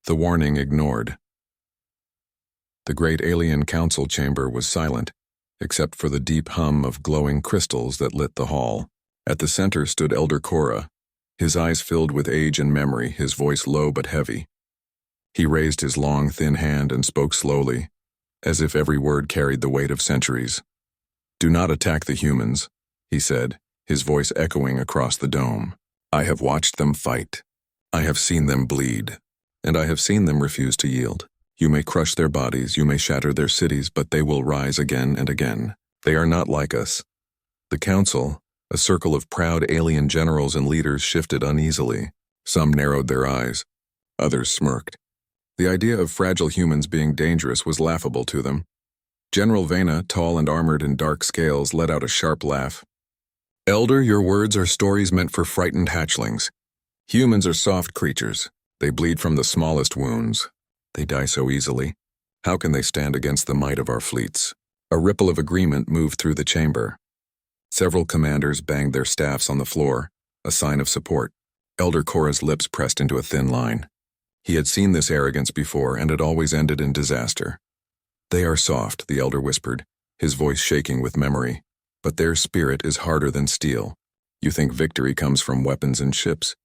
The warning ignored. The great alien council chamber was silent, except for the deep hum of glowing crystals that lit the hall. At the center stood Elder Korra, his eyes filled with age and memory, his voice low but heavy. He raised his long, thin hand and spoke slowly, as if every word carried the weight of centuries. "Do not attack the humans," he said, his voice echoing across the dome. "I have watched them fight. I have seen them bleed, and I have seen them refuse to yield. You may crush their bodies, you may shatter their cities, but they will rise again and again. They are not like us." The council, a circle of proud alien generals and leaders, shifted uneasily. Some narrowed their eyes. Others smirked. The idea of fragile humans being dangerous was laughable to them. General Vena, tall and armored in dark scales, let out a sharp laugh. "Elder, your words are stories meant for frightened hatchlings. Humans are soft creatures. They bleed from the smallest wounds. They die so easily. How can they stand against the might of our fleets?" A ripple of agreement moved through the chamber. Several commanders banged their staffs on the floor, a sign of support. Elder Korra's lips pressed into a thin line. He had seen this arrogance before, and it always ended in disaster. "They are soft," the elder whispered, his voice shaking with memory, "but their spirit is harder than steel. You think victory comes from weapons and ships.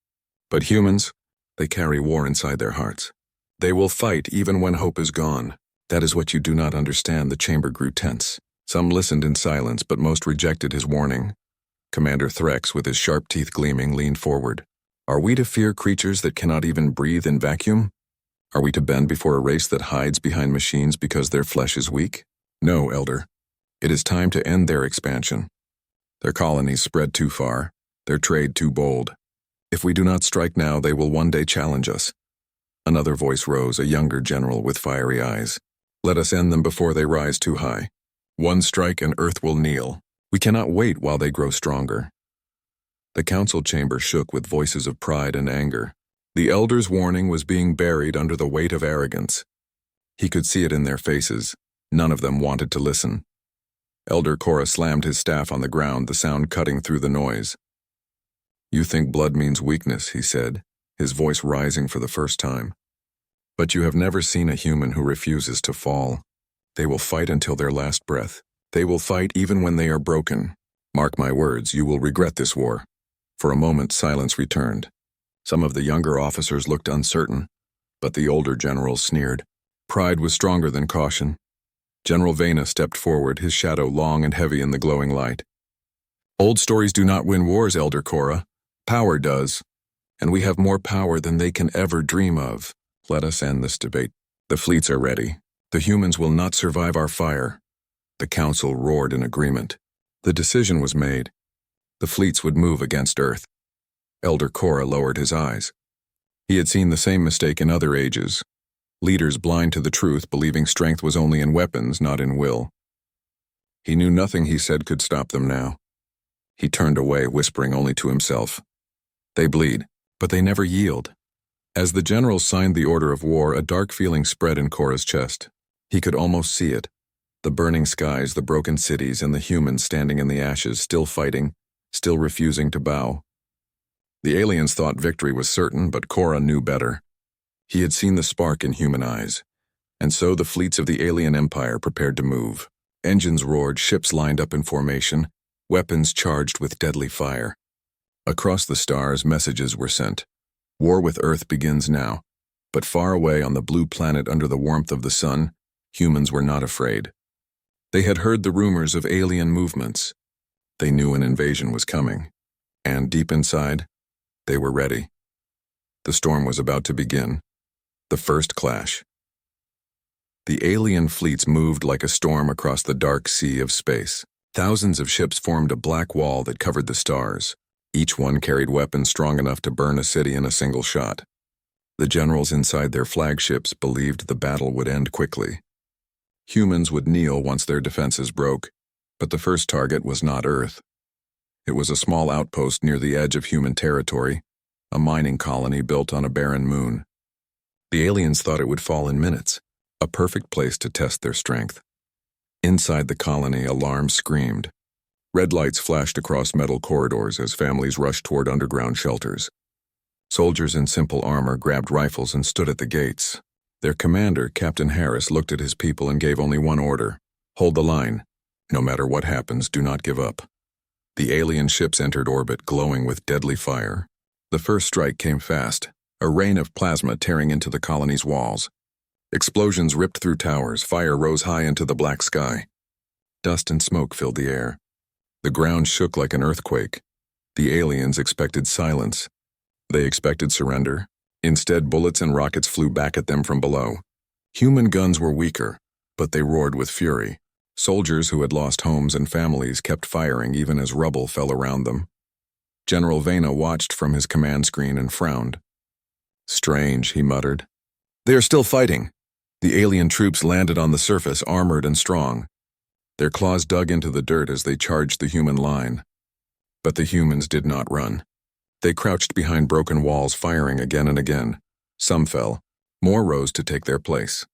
But humans, they carry war inside their hearts. They will fight even when hope is gone. That is what you do not understand." The chamber grew tense. Some listened in silence, but most rejected his warning. Commander Threx, with his sharp teeth gleaming, leaned forward. "Are we to fear creatures that cannot even breathe in vacuum? Are we to bend before a race that hides behind machines because their flesh is weak? No, Elder. It is time to end their expansion. Their colonies spread too far, their trade too bold. If we do not strike now, they will one day challenge us." Another voice rose, a younger general with fiery eyes. "Let us end them before they rise too high. One strike and Earth will kneel. We cannot wait while they grow stronger." The council chamber shook with voices of pride and anger. The elder's warning was being buried under the weight of arrogance. He could see it in their faces. None of them wanted to listen. Elder Korra slammed his staff on the ground, the sound cutting through the noise. "You think blood means weakness," he said, his voice rising for the first time. "But you have never seen a human who refuses to fall. They will fight until their last breath. They will fight even when they are broken. Mark my words, you will regret this war." For a moment, silence returned. Some of the younger officers looked uncertain, but the older generals sneered. Pride was stronger than caution. General Vena stepped forward, his shadow long and heavy in the glowing light. "Old stories do not win wars, Elder Korra. Power does, and we have more power than they can ever dream of. Let us end this debate. The fleets are ready. The humans will not survive our fire." The council roared in agreement. The decision was made. The fleets would move against Earth. Elder Korra lowered his eyes. He had seen the same mistake in other ages. Leaders blind to the truth, believing strength was only in weapons, not in will. He knew nothing he said could stop them now. He turned away, whispering only to himself. "They bleed, but they never yield." As the generals signed the order of war, a dark feeling spread in Korra's chest. He could almost see it. The burning skies, the broken cities, and the humans standing in the ashes, still fighting, still refusing to bow. The aliens thought victory was certain, but Korra knew better. He had seen the spark in human eyes, and so the fleets of the alien empire prepared to move. Engines roared, ships lined up in formation, weapons charged with deadly fire. Across the stars, messages were sent. War with Earth begins now, but far away on the blue planet under the warmth of the sun, humans were not afraid. They had heard the rumors of alien movements. They knew an invasion was coming, and deep inside, they were ready. The storm was about to begin. The first clash. The alien fleets moved like a storm across the dark sea of space. Thousands of ships formed a black wall that covered the stars. Each one carried weapons strong enough to burn a city in a single shot. The generals inside their flagships believed the battle would end quickly. Humans would kneel once their defenses broke, but the first target was not Earth. It was a small outpost near the edge of human territory, a mining colony built on a barren moon. The aliens thought it would fall in minutes, a perfect place to test their strength. Inside the colony, alarms screamed. Red lights flashed across metal corridors as families rushed toward underground shelters. Soldiers in simple armor grabbed rifles and stood at the gates. Their commander, Captain Harris, looked at his people and gave only one order: hold the line. No matter what happens, do not give up. The alien ships entered orbit, glowing with deadly fire. The first strike came fast, a rain of plasma tearing into the colony's walls. Explosions ripped through towers, fire rose high into the black sky. Dust and smoke filled the air. The ground shook like an earthquake. The aliens expected silence. They expected surrender. Instead, bullets and rockets flew back at them from below. Human guns were weaker, but they roared with fury. Soldiers who had lost homes and families kept firing even as rubble fell around them. General Vena watched from his command screen and frowned. Strange, he muttered. They are still fighting. The alien troops landed on the surface, armored and strong. Their claws dug into the dirt as they charged the human line. But the humans did not run. They crouched behind broken walls, firing again and again. Some fell. More rose to take their place.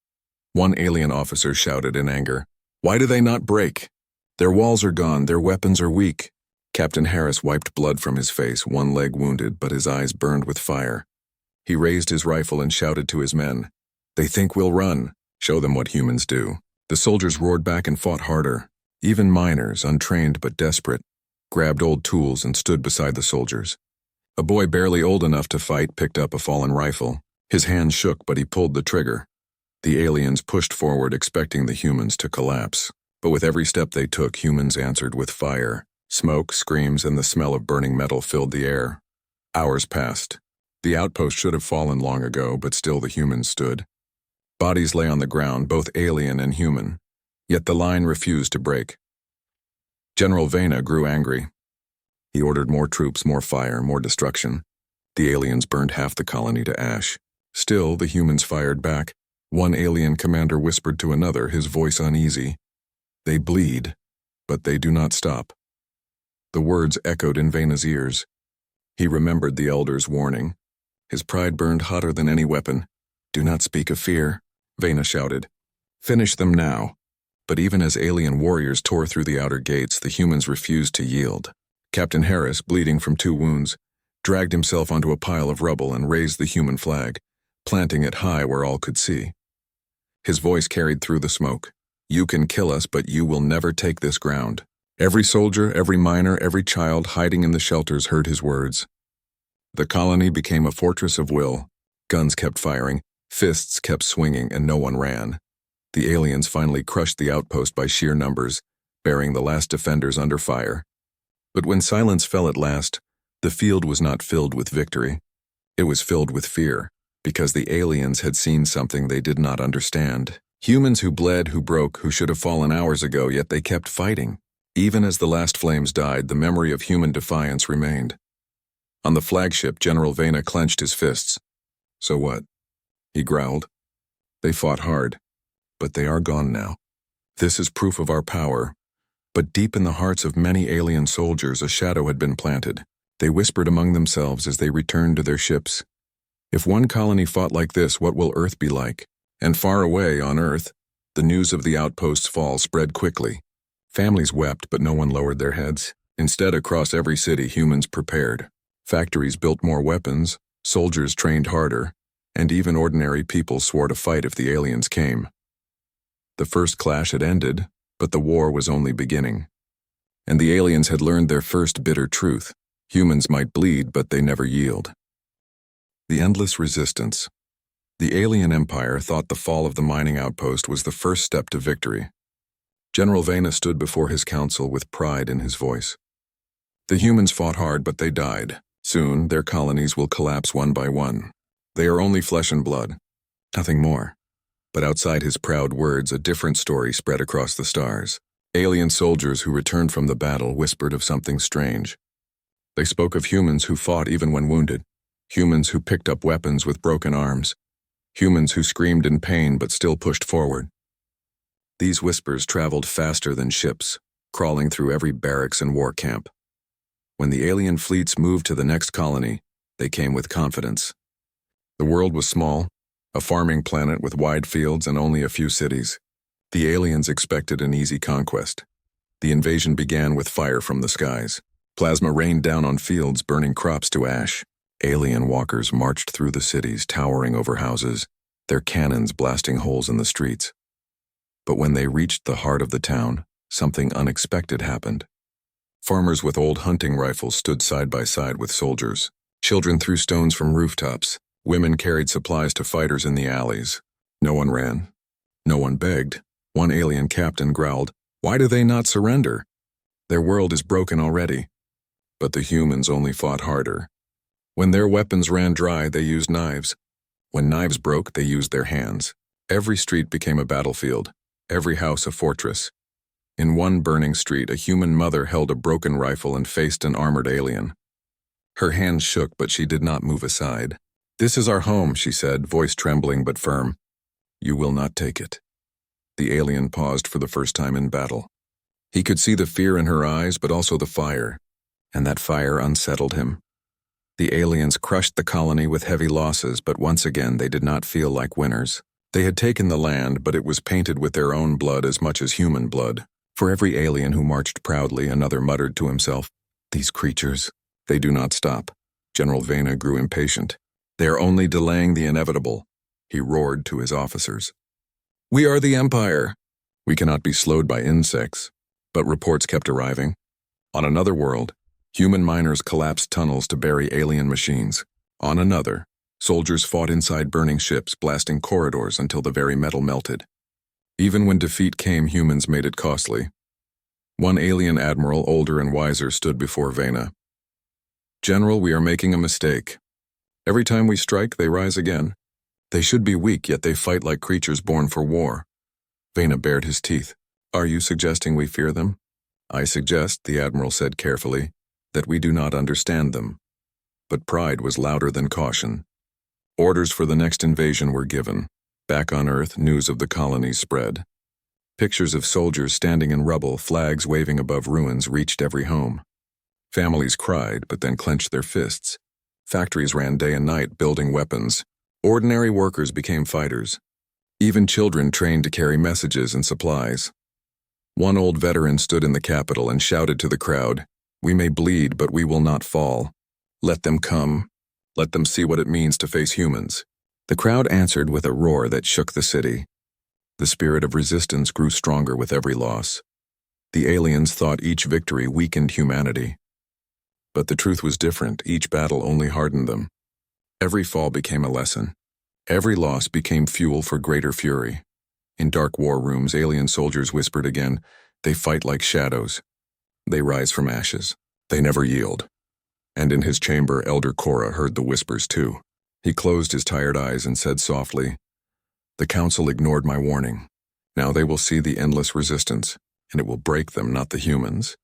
One alien officer shouted in anger, "Why do they not break? Their walls are gone, their weapons are weak." Captain Harris wiped blood from his face, one leg wounded, but his eyes burned with fire. He raised his rifle and shouted to his men, "They think we'll run. Show them what humans do." The soldiers roared back and fought harder. Even miners, untrained but desperate, grabbed old tools and stood beside the soldiers. A boy barely old enough to fight picked up a fallen rifle. His hand shook, but he pulled the trigger. The aliens pushed forward, expecting the humans to collapse. But with every step they took, humans answered with fire. Smoke, screams, and the smell of burning metal filled the air. Hours passed. The outpost should have fallen long ago, but still the humans stood. Bodies lay on the ground, both alien and human. Yet the line refused to break. General Vena grew angry. He ordered more troops, more fire, more destruction. The aliens burned half the colony to ash. Still, the humans fired back. One alien commander whispered to another, his voice uneasy, "They bleed, but they do not stop." The words echoed in Vena's ears. He remembered the elder's warning. His pride burned hotter than any weapon. "Do not speak of fear," Vena shouted. "Finish them now." But even as alien warriors tore through the outer gates, the humans refused to yield. Captain Harris, bleeding from 2 wounds, dragged himself onto a pile of rubble and raised the human flag, planting it high where all could see. His voice carried through the smoke. "You can kill us, but you will never take this ground." Every soldier, every miner, every child hiding in the shelters heard his words. The colony became a fortress of will. Guns kept firing, fists kept swinging, and no one ran. The aliens finally crushed the outpost by sheer numbers, burying the last defenders under fire. But when silence fell at last, the field was not filled with victory. It was filled with fear, because the aliens had seen something they did not understand. Humans who bled, who broke, who should have fallen hours ago, yet they kept fighting. Even as the last flames died, the memory of human defiance remained. On the flagship, General Vena clenched his fists. "So what?" he growled. "They fought hard, but they are gone now. This is proof of our power." But deep in the hearts of many alien soldiers, a shadow had been planted. They whispered among themselves as they returned to their ships. If one colony fought like this, what will Earth be like? And far away on Earth, the news of the outpost's fall spread quickly. Families wept, but no one lowered their heads. Instead, across every city, humans prepared. Factories built more weapons, soldiers trained harder, and even ordinary people swore to fight if the aliens came. The first clash had ended, but the war was only beginning. And the aliens had learned their first bitter truth. Humans might bleed, but they never yield. The endless resistance. The alien empire thought the fall of the mining outpost was the first step to victory. General Vena stood before his council with pride in his voice. The humans fought hard, but they died. Soon, their colonies will collapse one by one. They are only flesh and blood, nothing more. But outside his proud words, a different story spread across the stars. Alien soldiers who returned from the battle whispered of something strange. They spoke of humans who fought even when wounded, humans who picked up weapons with broken arms, humans who screamed in pain but still pushed forward. These whispers traveled faster than ships, crawling through every barracks and war camp. When the alien fleets moved to the next colony, they came with confidence. The world was small, a farming planet with wide fields and only a few cities. The aliens expected an easy conquest. The invasion began with fire from the skies. Plasma rained down on fields, burning crops to ash. Alien walkers marched through the cities, towering over houses, their cannons blasting holes in the streets. But when they reached the heart of the town, something unexpected happened. Farmers with old hunting rifles stood side by side with soldiers. Children threw stones from rooftops. Women carried supplies to fighters in the alleys. No one ran. No one begged. One alien captain growled, "Why do they not surrender? Their world is broken already." But the humans only fought harder. When their weapons ran dry, they used knives. When knives broke, they used their hands. Every street became a battlefield, every house a fortress. In one burning street, a human mother held a broken rifle and faced an armored alien. Her hands shook, but she did not move aside. "This is our home," she said, voice trembling but firm. "You will not take it." The alien paused for the first time in battle. He could see the fear in her eyes, but also the fire, and that fire unsettled him. The aliens crushed the colony with heavy losses, but once again they did not feel like winners. They had taken the land, but it was painted with their own blood as much as human blood. For every alien who marched proudly, another muttered to himself, "These creatures, they do not stop." General Vena grew impatient. "They are only delaying the inevitable," he roared to his officers. "We are the Empire. We cannot be slowed by insects." But reports kept arriving. On another world, human miners collapsed tunnels to bury alien machines. On another, soldiers fought inside burning ships, blasting corridors until the very metal melted. Even when defeat came, humans made it costly. One alien admiral, older and wiser, stood before Vena. "General, we are making a mistake. Every time we strike, they rise again. They should be weak, yet they fight like creatures born for war." Vena bared his teeth. "Are you suggesting we fear them?" "I suggest," the admiral said carefully, "that we do not understand them." But pride was louder than caution. Orders for the next invasion were given. Back on Earth, news of the colonies spread. Pictures of soldiers standing in rubble, flags waving above ruins, reached every home. Families cried, but then clenched their fists. Factories ran day and night, building weapons. Ordinary workers became fighters. Even children trained to carry messages and supplies. One old veteran stood in the Capitol and shouted to the crowd, "We may bleed, but we will not fall. Let them come. Let them see what it means to face humans." The crowd answered with a roar that shook the city. The spirit of resistance grew stronger with every loss. The aliens thought each victory weakened humanity. But the truth was different. Each battle only hardened them. Every fall became a lesson. Every loss became fuel for greater fury. In dark war rooms, alien soldiers whispered again, "They fight like shadows. They rise from ashes. They never yield." And in his chamber, Elder Korra heard the whispers too. He closed his tired eyes and said softly, "The Council ignored my warning. Now they will see the endless resistance, and it will break them, not the humans."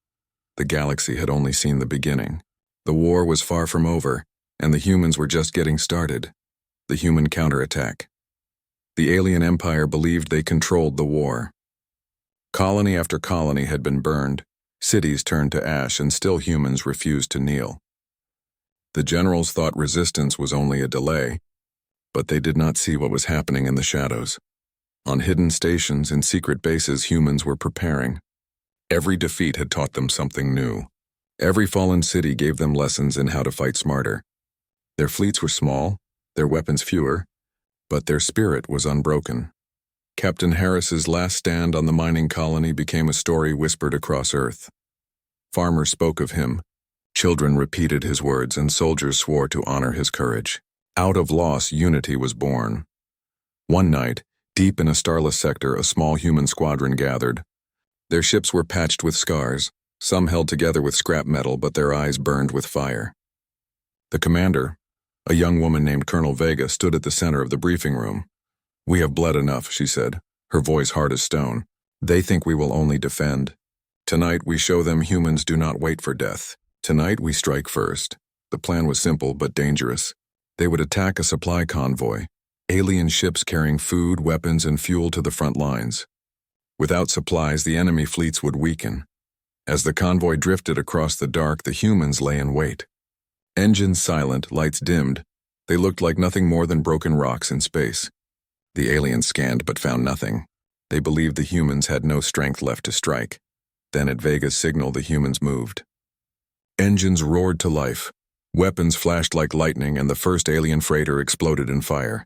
The galaxy had only seen the beginning. The war was far from over, and the humans were just getting started. The human counterattack. The alien empire believed they controlled the war. Colony after colony had been burned, cities turned to ash, and still humans refused to kneel. The generals thought resistance was only a delay, but they did not see what was happening in the shadows. On hidden stations and secret bases, humans were preparing. Every defeat had taught them something new. Every fallen city gave them lessons in how to fight smarter. Their fleets were small, their weapons fewer, but their spirit was unbroken. Captain Harris's last stand on the mining colony became a story whispered across Earth. Farmers spoke of him, children repeated his words, and soldiers swore to honor his courage. Out of loss, unity was born. One night, deep in a starless sector, a small human squadron gathered. Their ships were patched with scars, some held together with scrap metal, but their eyes burned with fire. The commander, a young woman named Colonel Vega, stood at the center of the briefing room. "We have blood enough," she said, her voice hard as stone. "They think we will only defend. Tonight we show them humans do not wait for death. Tonight we strike first." The plan was simple but dangerous. They would attack a supply convoy, alien ships carrying food, weapons, and fuel to the front lines. Without supplies, the enemy fleets would weaken. As the convoy drifted across the dark, the humans lay in wait. Engines silent, lights dimmed, they looked like nothing more than broken rocks in space. The aliens scanned but found nothing. They believed the humans had no strength left to strike. Then at Vega's signal, the humans moved. Engines roared to life. Weapons flashed like lightning and the first alien freighter exploded in fire.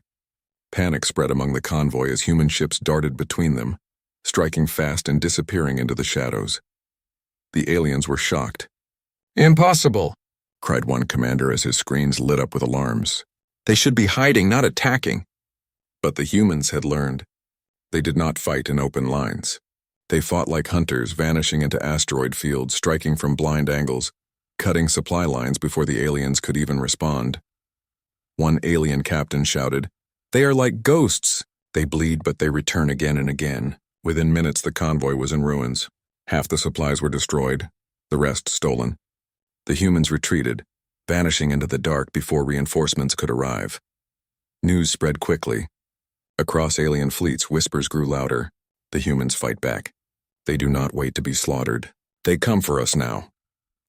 Panic spread among the convoy as human ships darted between them, striking fast and disappearing into the shadows. The aliens were shocked. "Impossible!" cried one commander as his screens lit up with alarms. "They should be hiding, not attacking." But the humans had learned. They did not fight in open lines. They fought like hunters, vanishing into asteroid fields, striking from blind angles, cutting supply lines before the aliens could even respond. One alien captain shouted, "They are like ghosts. They bleed, but they return again and again." Within minutes, the convoy was in ruins. Half the supplies were destroyed, the rest stolen. The humans retreated, vanishing into the dark before reinforcements could arrive. News spread quickly. Across alien fleets, whispers grew louder. The humans fight back. They do not wait to be slaughtered. They come for us now.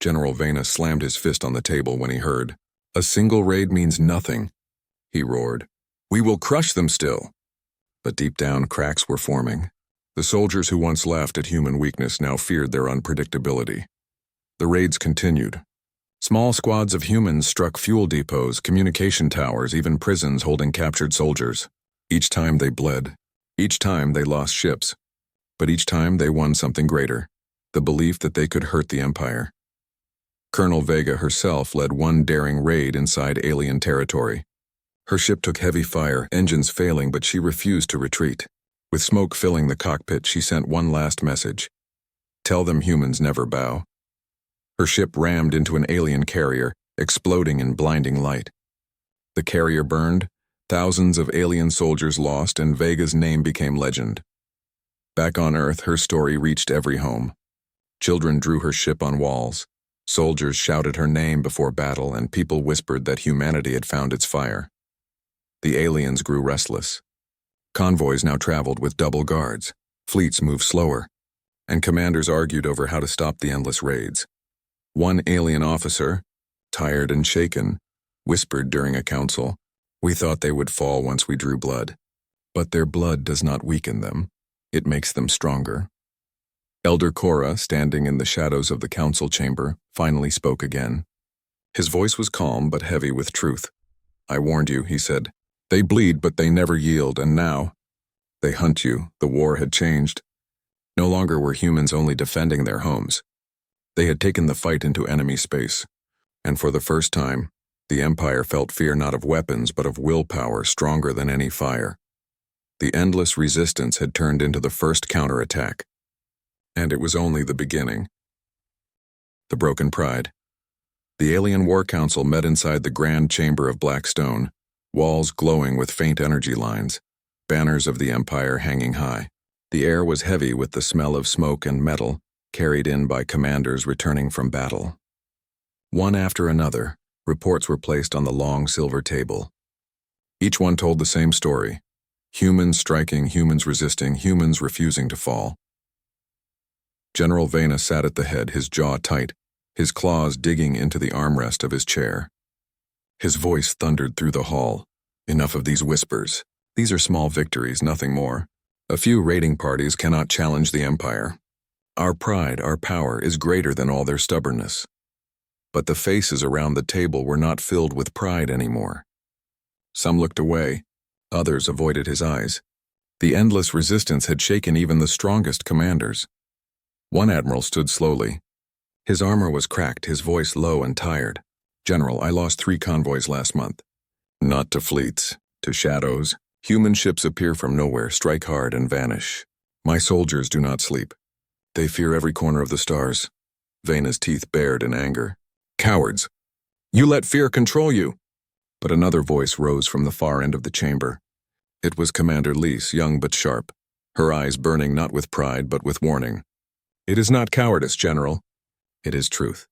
General Vena slammed his fist on the table when he heard. "A single raid means nothing," he roared. "We will crush them still." But deep down, cracks were forming. The soldiers who once laughed at human weakness now feared their unpredictability. The raids continued. Small squads of humans struck fuel depots, communication towers, even prisons holding captured soldiers. Each time they bled. Each time they lost ships. But each time they won something greater, the belief that they could hurt the Empire. Colonel Vega herself led one daring raid inside alien territory. Her ship took heavy fire, engines failing, but she refused to retreat. With smoke filling the cockpit, she sent one last message. "Tell them humans never bow." Her ship rammed into an alien carrier, exploding in blinding light. The carrier burned, thousands of alien soldiers lost, and Vega's name became legend. Back on Earth, her story reached every home. Children drew her ship on walls. Soldiers shouted her name before battle, and people whispered that humanity had found its fire. The aliens grew restless. Convoys now traveled with double guards, fleets moved slower, and commanders argued over how to stop the endless raids. One alien officer, tired and shaken, whispered during a council, "We thought they would fall once we drew blood. But their blood does not weaken them. It makes them stronger." Elder Cora, standing in the shadows of the council chamber, finally spoke again. His voice was calm but heavy with truth. "I warned you," he said. "They bleed, but they never yield, and now they hunt you." The war had changed. No longer were humans only defending their homes. They had taken the fight into enemy space, and for the first time, the Empire felt fear not of weapons but of willpower stronger than any fire. The endless resistance had turned into the first counterattack. And it was only the beginning. The broken pride. The Alien War Council met inside the grand chamber of black stone, walls glowing with faint energy lines, banners of the Empire hanging high. The air was heavy with the smell of smoke and metal, carried in by commanders returning from battle. One after another, reports were placed on the long silver table. Each one told the same story. Humans striking, humans resisting, humans refusing to fall. General Vena sat at the head, his jaw tight, his claws digging into the armrest of his chair. His voice thundered through the hall. "Enough of these whispers. These are small victories, nothing more. A few raiding parties cannot challenge the Empire. Our pride, our power, is greater than all their stubbornness." But the faces around the table were not filled with pride anymore. Some looked away, others avoided his eyes. The endless resistance had shaken even the strongest commanders. One admiral stood slowly. His armor was cracked, his voice low and tired. "General, I lost 3 convoys last month. Not to fleets, to shadows. Human ships appear from nowhere, strike hard, and vanish. My soldiers do not sleep. They fear every corner of the stars." Vena's teeth bared in anger. "Cowards! You let fear control you!" But another voice rose from the far end of the chamber. It was Commander Lise, young but sharp, her eyes burning not with pride but with warning. "It is not cowardice, General. It is truth.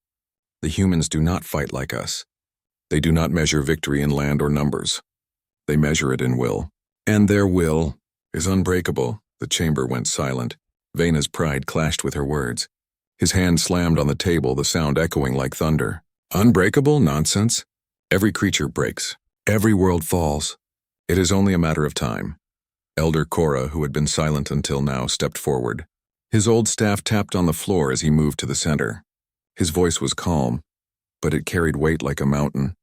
The humans do not fight like us. They do not measure victory in land or numbers. They measure it in will. And their will is unbreakable." The chamber went silent. Vena's pride clashed with her words. His hand slammed on the table, the sound echoing like thunder. "Unbreakable? Nonsense. Every creature breaks. Every world falls. It is only a matter of time." Elder Cora, who had been silent until now, stepped forward. His old staff tapped on the floor as he moved to the center. His voice was calm. but it carried weight like a mountain.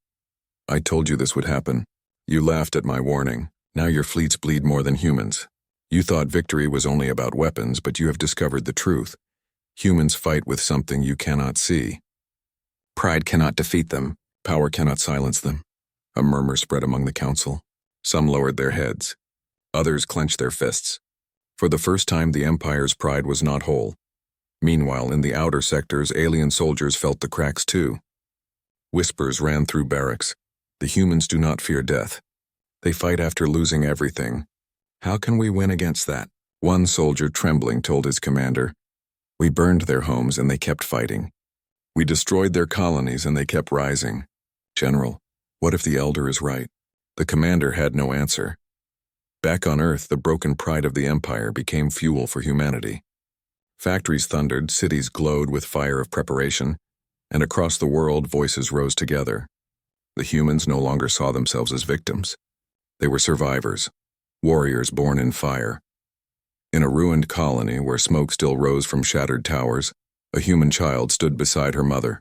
I told you this would happen. You laughed at my warning. Now your fleets bleed more than humans. You thought victory was only about weapons, but you have discovered the truth. Humans fight with something you cannot see. Pride cannot defeat them. Power cannot silence them. A murmur spread among the council. Some lowered their heads. Others clenched their fists. For the first time, the Empire's pride was not whole. Meanwhile, in the outer sectors, alien soldiers felt the cracks too. Whispers ran through barracks. The humans do not fear death. They fight after losing everything. How can we win against that? One soldier, trembling, told his commander, "We burned their homes and they kept fighting. We destroyed their colonies and they kept rising. General, what if the Elder is right?" The commander had no answer. Back on Earth, the broken pride of the Empire became fuel for humanity. Factories thundered, cities glowed with fire of preparation, and across the world voices rose together. The humans no longer saw themselves as victims. They were survivors, warriors born in fire. In a ruined colony where smoke still rose from shattered towers, a human child stood beside her mother.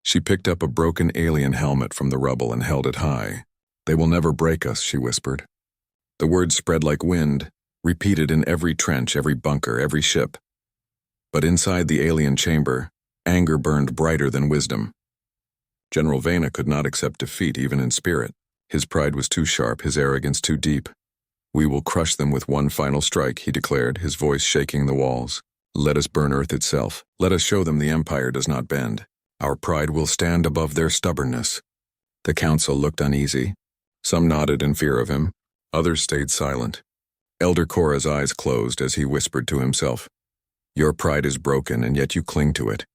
She picked up a broken alien helmet from the rubble and held it high. "They will never break us," she whispered. The words spread like wind, repeated in every trench, every bunker, every ship. But inside the alien chamber, anger burned brighter than wisdom. General Vena could not accept defeat even in spirit. His pride was too sharp, his arrogance too deep. "We will crush them with one final strike," he declared, his voice shaking the walls. "Let us burn Earth itself. Let us show them the Empire does not bend. Our pride will stand above their stubbornness." The council looked uneasy. Some nodded in fear of him. Others stayed silent. Elder Korra's eyes closed as he whispered to himself, "Your pride is broken, and yet you cling to it.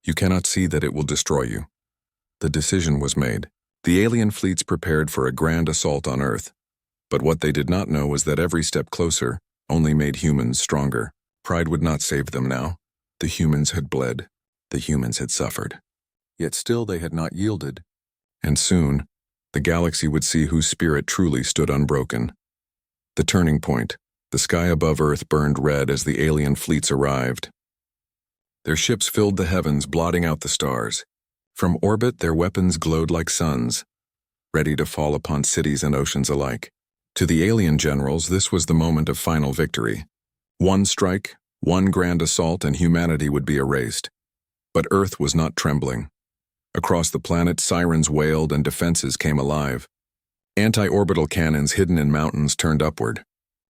You cannot see that it will destroy you." The decision was made. The alien fleets prepared for a grand assault on Earth. But what they did not know was that every step closer only made humans stronger. Pride would not save them now. The humans had bled. The humans had suffered. Yet still they had not yielded. And soon, the galaxy would see whose spirit truly stood unbroken. The turning point. The sky above Earth burned red as the alien fleets arrived. Their ships filled the heavens, blotting out the stars. From orbit, their weapons glowed like suns, ready to fall upon cities and oceans alike. To the alien generals, this was the moment of final victory. One strike, one grand assault, and humanity would be erased. But Earth was not trembling. Across the planet, sirens wailed and defenses came alive. Anti-orbital cannons hidden in mountains turned upward.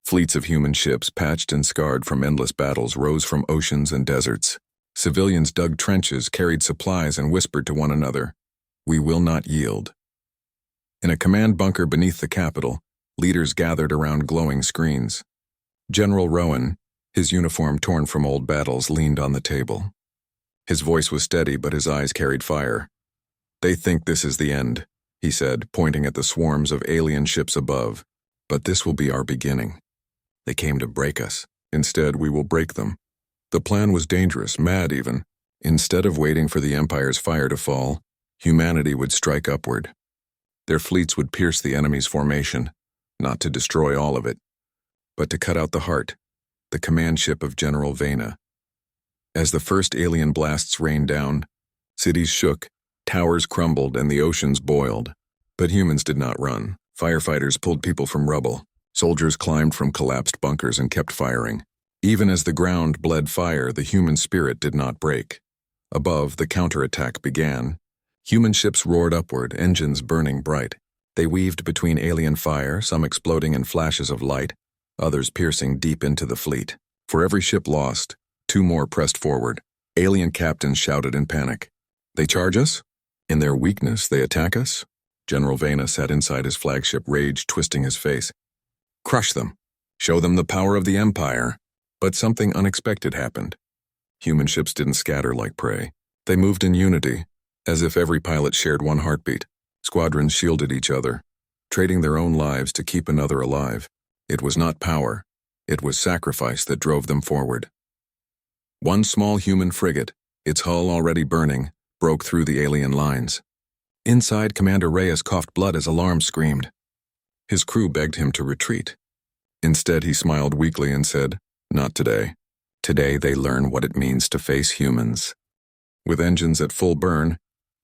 Fleets of human ships, patched and scarred from endless battles, rose from oceans and deserts. Civilians dug trenches, carried supplies, and whispered to one another, "We will not yield." In a command bunker beneath the capital, leaders gathered around glowing screens. General Rowan, his uniform torn from old battles, leaned on the table. His voice was steady, but his eyes carried fire. "They think this is the end," he said, pointing at the swarms of alien ships above. "But this will be our beginning. They came to break us. Instead, we will break them." The plan was dangerous, mad even. Instead of waiting for the Empire's fire to fall, humanity would strike upward. Their fleets would pierce the enemy's formation, not to destroy all of it, but to cut out the heart, the command ship of General Vena. As the first alien blasts rained down, cities shook, towers crumbled, and the oceans boiled. But humans did not run. Firefighters pulled people from rubble. Soldiers climbed from collapsed bunkers and kept firing. Even as the ground bled fire, the human spirit did not break. Above, the counterattack began. Human ships roared upward, engines burning bright. They weaved between alien fire, some exploding in flashes of light, others piercing deep into the fleet. For every ship lost, 2 more pressed forward. Alien captains shouted in panic. "They charge us? In their weakness, they attack us?" General Vena sat inside his flagship, rage twisting his face. "Crush them. Show them the power of the Empire." But something unexpected happened. Human ships didn't scatter like prey. They moved in unity, as if every pilot shared one heartbeat. Squadrons shielded each other, trading their own lives to keep another alive. It was not power. It was sacrifice that drove them forward. One small human frigate, its hull already burning, broke through the alien lines. Inside, Commander Reyes coughed blood as alarms screamed. His crew begged him to retreat. Instead, he smiled weakly and said, "Not today. Today they learn what it means to face humans." With engines at full burn,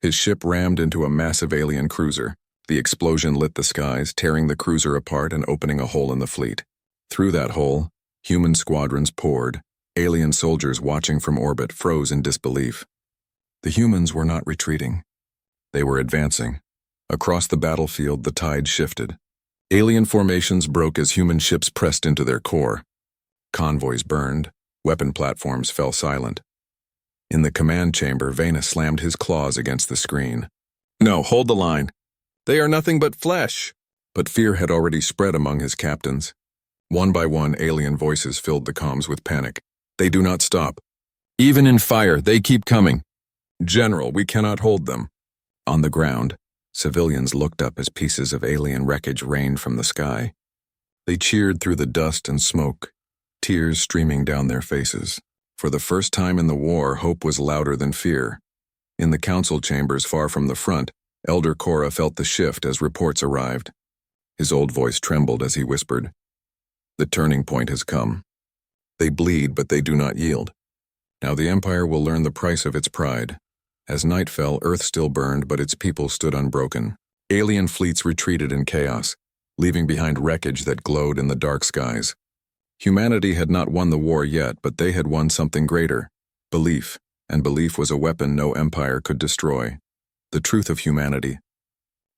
His ship rammed into a massive alien cruiser. The explosion lit the skies, tearing the cruiser apart and opening a hole in the fleet. Through that hole, human squadrons poured. Alien soldiers watching from orbit froze in disbelief. The humans were not retreating. They were advancing. Across the battlefield, the tide shifted. Alien formations broke as human ships pressed into their core. Convoys burned. Weapon platforms fell silent. In the command chamber, Vena slammed his claws against the screen. "No, hold the line. They are nothing but flesh." But fear had already spread among his captains. One by one, alien voices filled the comms with panic. "They do not stop. Even in fire, they keep coming. General, we cannot hold them." On the ground, civilians looked up as pieces of alien wreckage rained from the sky. They cheered through the dust and smoke, tears streaming down their faces. For the first time in the war, hope was louder than fear. In the council chambers far from the front, Elder Cora felt the shift as reports arrived. His old voice trembled as he whispered, "The turning point has come. They bleed, but they do not yield. Now the Empire will learn the price of its pride." As night fell, Earth still burned, but its people stood unbroken. Alien fleets retreated in chaos, leaving behind wreckage that glowed in the dark skies. Humanity had not won the war yet, but they had won something greater: belief, and belief was a weapon no empire could destroy. The truth of humanity.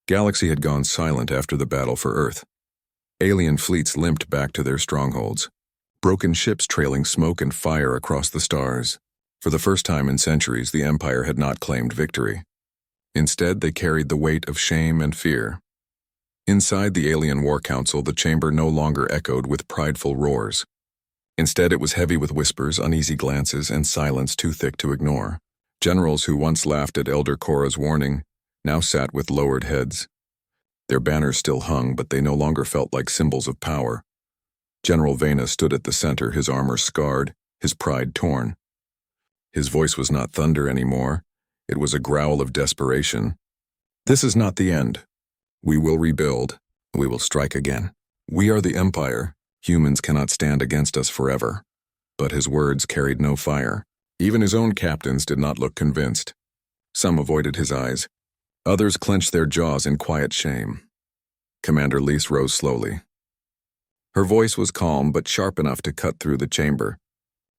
Galaxy had gone silent after the battle for Earth. Alien fleets limped back to their strongholds, broken ships trailing smoke and fire across the stars. For the first time in centuries, the Empire had not claimed victory. Instead, they carried the weight of shame and fear. Inside the Alien War Council, the chamber no longer echoed with prideful roars. Instead, it was heavy with whispers, uneasy glances, and silence too thick to ignore. Generals who once laughed at Elder Cora's warning now sat with lowered heads. Their banners still hung, but they no longer felt like symbols of power. General Vena stood at the center, his armor scarred, his pride torn. His voice was not thunder anymore. It was a growl of desperation. "This is not the end. We will rebuild. We will strike again. We are the Empire. Humans cannot stand against us forever." But his words carried no fire. Even his own captains did not look convinced. Some avoided his eyes. Others clenched their jaws in quiet shame. Commander Lise rose slowly. Her voice was calm but sharp enough to cut through the chamber.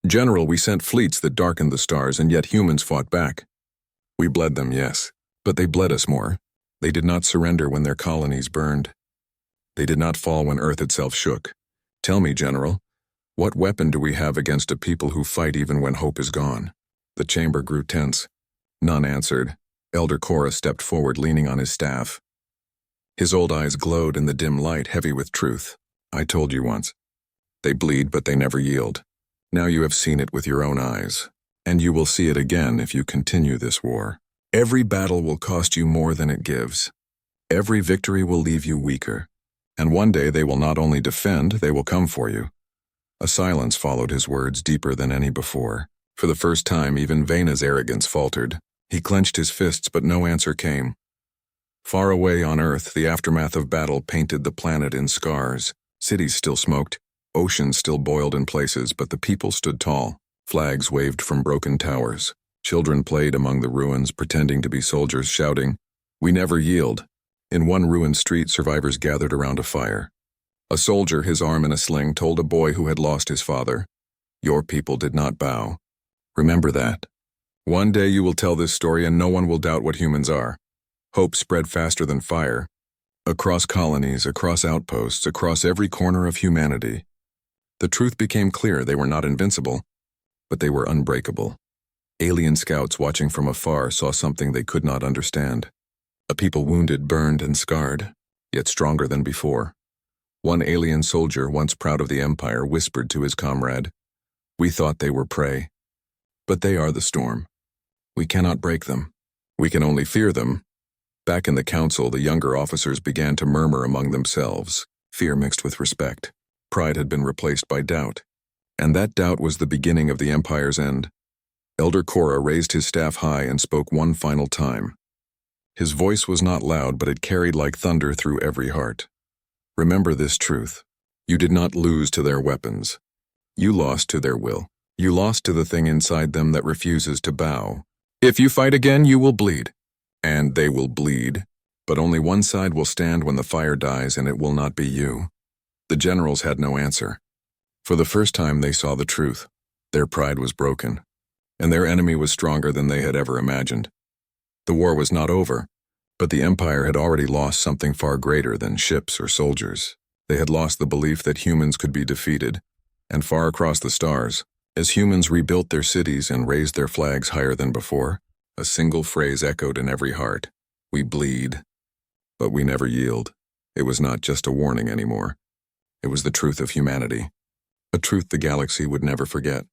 "General, we sent fleets that darkened the stars, and yet humans fought back. We bled them, yes, but they bled us more. They did not surrender when their colonies burned. They did not fall when Earth itself shook. Tell me, General, what weapon do we have against a people who fight even when hope is gone?" The chamber grew tense. None answered. Elder Cora stepped forward, leaning on his staff. His old eyes glowed in the dim light, heavy with truth. "I told you once. They bleed, but they never yield. Now you have seen it with your own eyes, and you will see it again if you continue this war. Every battle will cost you more than it gives. Every victory will leave you weaker. And one day they will not only defend, they will come for you." A silence followed his words, deeper than any before. For the first time, even Vena's arrogance faltered. He clenched his fists, but no answer came. Far away on Earth, the aftermath of battle painted the planet in scars. Cities still smoked, oceans still boiled in places, but the people stood tall. Flags waved from broken towers. Children played among the ruins, pretending to be soldiers, shouting, "We never yield." In one ruined street, survivors gathered around a fire. A soldier, his arm in a sling, told a boy who had lost his father, "Your people did not bow. Remember that. One day you will tell this story and no one will doubt what humans are." Hope spread faster than fire. Across colonies, across outposts, across every corner of humanity. The truth became clear: they were not invincible, but they were unbreakable. Alien scouts watching from afar saw something they could not understand. A people wounded, burned, and scarred, yet stronger than before. One alien soldier, once proud of the Empire, whispered to his comrade, "We thought they were prey, but they are the storm. We cannot break them. We can only fear them." Back in the council, the younger officers began to murmur among themselves, fear mixed with respect. Pride had been replaced by doubt, and that doubt was the beginning of the Empire's end. Elder Cora raised his staff high and spoke one final time. His voice was not loud, but it carried like thunder through every heart. "Remember this truth. You did not lose to their weapons. You lost to their will. You lost to the thing inside them that refuses to bow. If you fight again, you will bleed. And they will bleed, but only one side will stand when the fire dies, and it will not be you. The generals had no answer. For the first time they saw the truth. Their pride was broken, and their enemy was stronger than they had ever imagined. The war was not over, but the Empire had already lost something far greater than ships or soldiers. They had lost the belief that humans could be defeated, and far across the stars, as humans rebuilt their cities and raised their flags higher than before, a single phrase echoed in every heart: we bleed. But we never yield. It was not just a warning anymore. It was the truth of humanity, a truth the galaxy would never forget.